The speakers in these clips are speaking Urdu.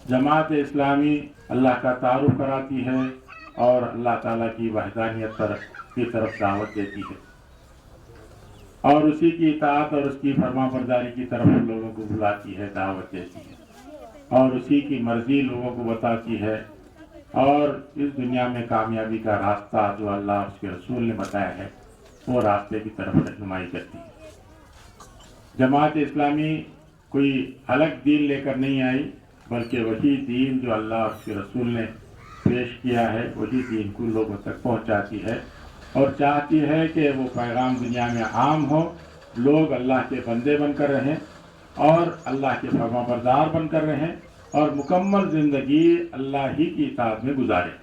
جماعت اسلامی اللہ کا تعارف کراتی ہے اور اللہ تعالیٰ کی وحدانیت کی طرف دعوت دیتی ہے اور اسی کی اطاعت اور اس کی فرما برداری کی طرف لوگوں کو بلاتی ہے، دعوت دیتی ہے اور اسی کی مرضی لوگوں کو بتاتی ہے اور اس دنیا میں کامیابی کا راستہ جو اللہ اور اس کے رسول نے بتایا ہے وہ راستے کی طرف رہنمائی کرتی ہے۔ جماعت اسلامی کوئی الگ دین لے کر نہیں آئی، بلکہ وہی دین جو اللہ اور اس کے رسول نے پیش کیا ہے وہی دین کو لوگوں تک پہنچاتی ہے اور چاہتی ہے کہ وہ پیغام دنیا میں عام ہو، لوگ اللہ کے بندے بن کر رہیں اور اللہ کے فرما بردار بن کر رہیں اور مکمل زندگی اللہ ہی کی اطاعت میں گزاریں،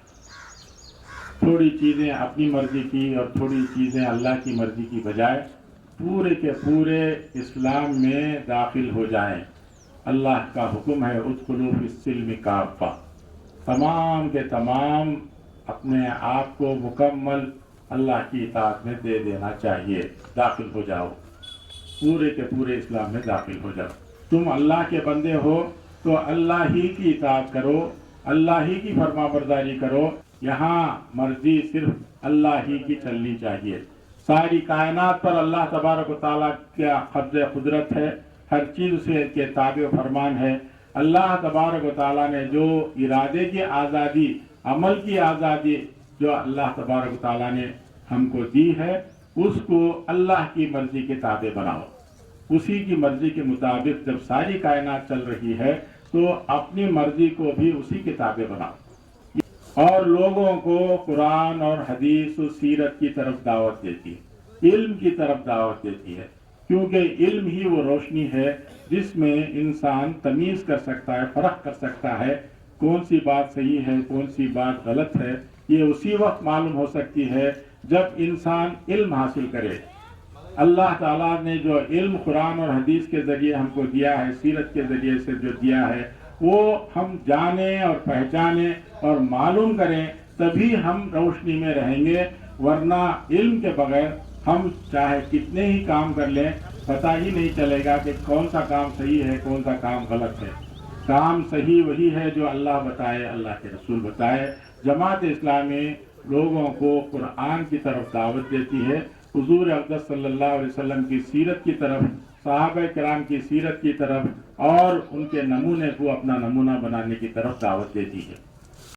تھوڑی چیزیں اپنی مرضی کی اور تھوڑی چیزیں اللہ کی مرضی کی بجائے پورے کے پورے اسلام میں داخل ہو جائیں۔ اللہ کا حکم ہے ادخلوا فی السلم کافہ، تمام کے تمام اپنے آپ کو مکمل اللہ کی اطاعت میں دے دینا چاہیے، داخل ہو جاؤ، پورے کے پورے اسلام میں داخل ہو جاؤ۔ تم اللہ کے بندے ہو تو اللہ ہی کی اطاعت کرو، اللہ ہی کی فرما برداری کرو، یہاں مرضی صرف اللہ ہی کی چلنی چاہیے۔ ساری کائنات پر اللہ تبارک و تعالیٰ کا قبض قدرت ہے، ہر چیز اسے کے تابع و فرمان ہے۔ اللہ تبارک و تعالیٰ نے جو ارادے کی آزادی، عمل کی آزادی جو اللہ تبارک و تعالیٰ نے ہم کو دی ہے اس کو اللہ کی مرضی کے تابع بناؤ، اسی کی مرضی کے مطابق جب ساری کائنات چل رہی ہے تو اپنی مرضی کو بھی اسی کے تابع بناؤ اور لوگوں کو قرآن اور حدیث و سیرت کی طرف دعوت دیتی ہے، علم کی طرف دعوت دیتی ہے، کیونکہ علم ہی وہ روشنی ہے جس میں انسان تمیز کر سکتا ہے، فرق کر سکتا ہے کون سی بات صحیح ہے کون سی بات غلط ہے۔ یہ اسی وقت معلوم ہو سکتی ہے جب انسان علم حاصل کرے۔ اللہ تعالیٰ نے جو علم قرآن اور حدیث کے ذریعے ہم کو دیا ہے، سیرت کے ذریعے سے جو دیا ہے وہ ہم جانیں اور پہچانیں اور معلوم کریں، تبھی ہم روشنی میں رہیں گے، ورنہ علم کے بغیر ہم چاہے کتنے ہی کام کر لیں پتہ ہی نہیں چلے گا کہ کون سا کام صحیح ہے کون سا کام غلط ہے۔ کام صحیح وہی ہے جو اللہ بتائے، اللہ کے رسول بتائے۔ جماعت اسلامی لوگوں کو قرآن کی طرف دعوت دیتی ہے، حضور اقدس صلی اللہ علیہ وسلم کی سیرت کی طرف، صحابہ کرام کی سیرت کی طرف اور ان کے نمونے کو اپنا نمونہ بنانے کی طرف دعوت دیتی ہے۔